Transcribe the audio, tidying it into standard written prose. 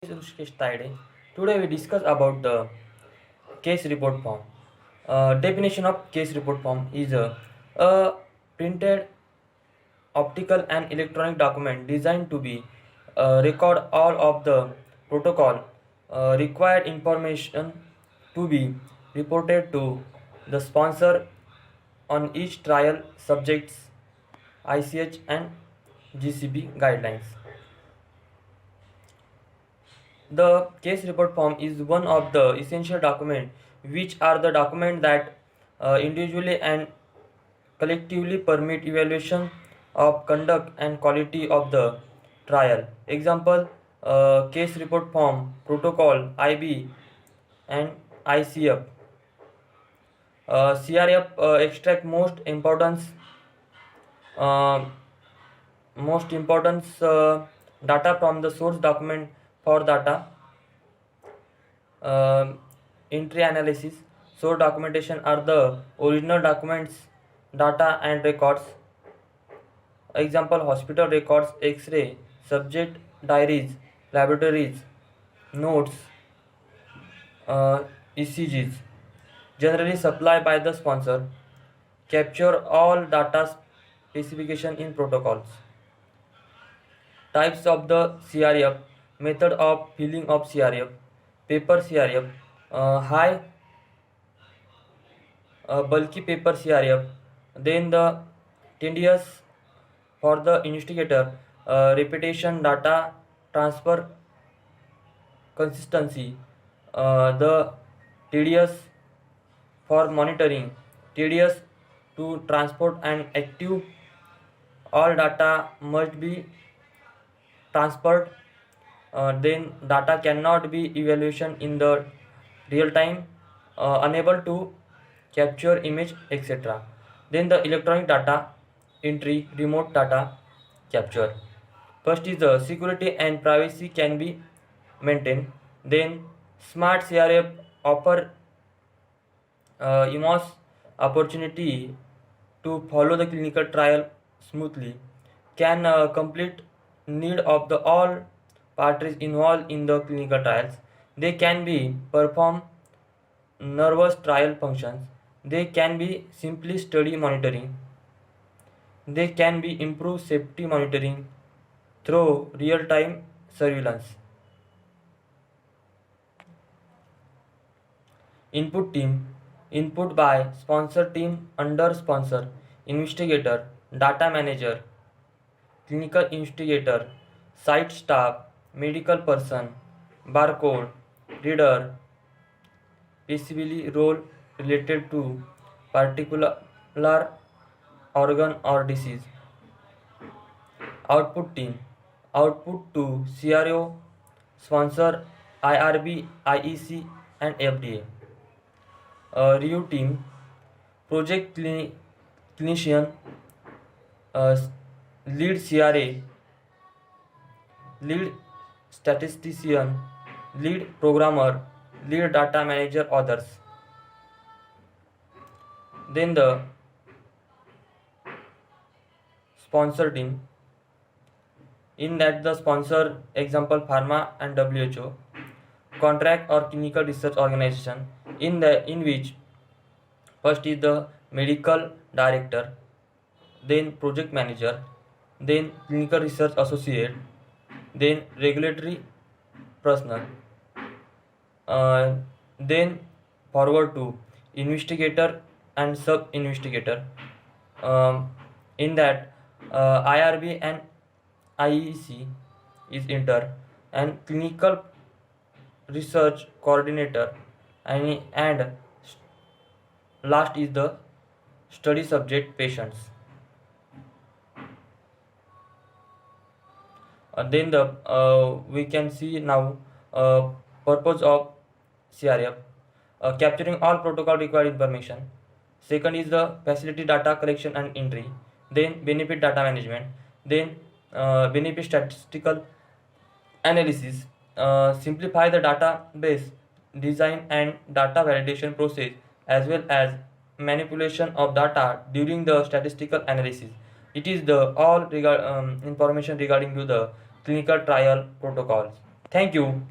Is Rushikesh Taide. Today we discuss about the case report form. Definition of case report form is a printed optical and electronic document designed to be record all of the protocol required information to be reported to the sponsor on each trial subjects ICH and GCP guidelines. The case report form is one of the essential documents which are the documents that individually and collectively permit evaluation of conduct and quality of the trial. Example, case report form, protocol, IB and ICF. CRF extract uh, most importance data from the source document for data uh, entry analysis. Source documentation are the original documents, data and records. Example, hospital records, X-ray, subject diaries, laboratories, notes, uh, ECGs. Generally supplied by the sponsor. Capture all data specification in protocols. Types of the CRF, method of filling of CRF, paper CRF, high bulky paper CRF, then the tedious for the investigator, repetition, data transfer, consistency, the tedious for monitoring, tedious to transport and active, all data must be transferred, then data cannot be evaluation in the real time, unable to capture image, etc. Then the electronic data entry, remote data capture. First is the security and privacy can be maintained. Then smart CRF offer immense opportunity to follow the clinical trial smoothly, can complete need of the all parties involved in the clinical trials. They can be perform nervous trial functions. They can be simply study monitoring. They can be improve safety monitoring through real-time surveillance. Input team, input by sponsor team under sponsor, investigator, data manager, clinical investigator, site staff, medical person, barcode, reader, possibly role related to particular organ or disease. Output team, output to CRO, sponsor, IRB, IEC, and FDA. Review team, project clinician, uh, lead CRA, lead statistician, lead programmer, lead data manager, others. Then the sponsor team, in that the sponsor, example pharma and WHO, contract or clinical research organization, in which first is the medical director, then project manager, then clinical research associate, then regulatory personnel, uh, then forward to investigator and sub investigator. In that IRB and IEC is inter, and clinical research coordinator, and last is the study subject patients. Then the we can see now purpose of CRF, capturing all protocol required information. Second is the facility data collection and entry. Then benefit data management. Then benefit statistical analysis. Simplify the database design and data validation process, as well as manipulation of data during the statistical analysis. It is the all information regarding to the clinical trial protocols. Thank you.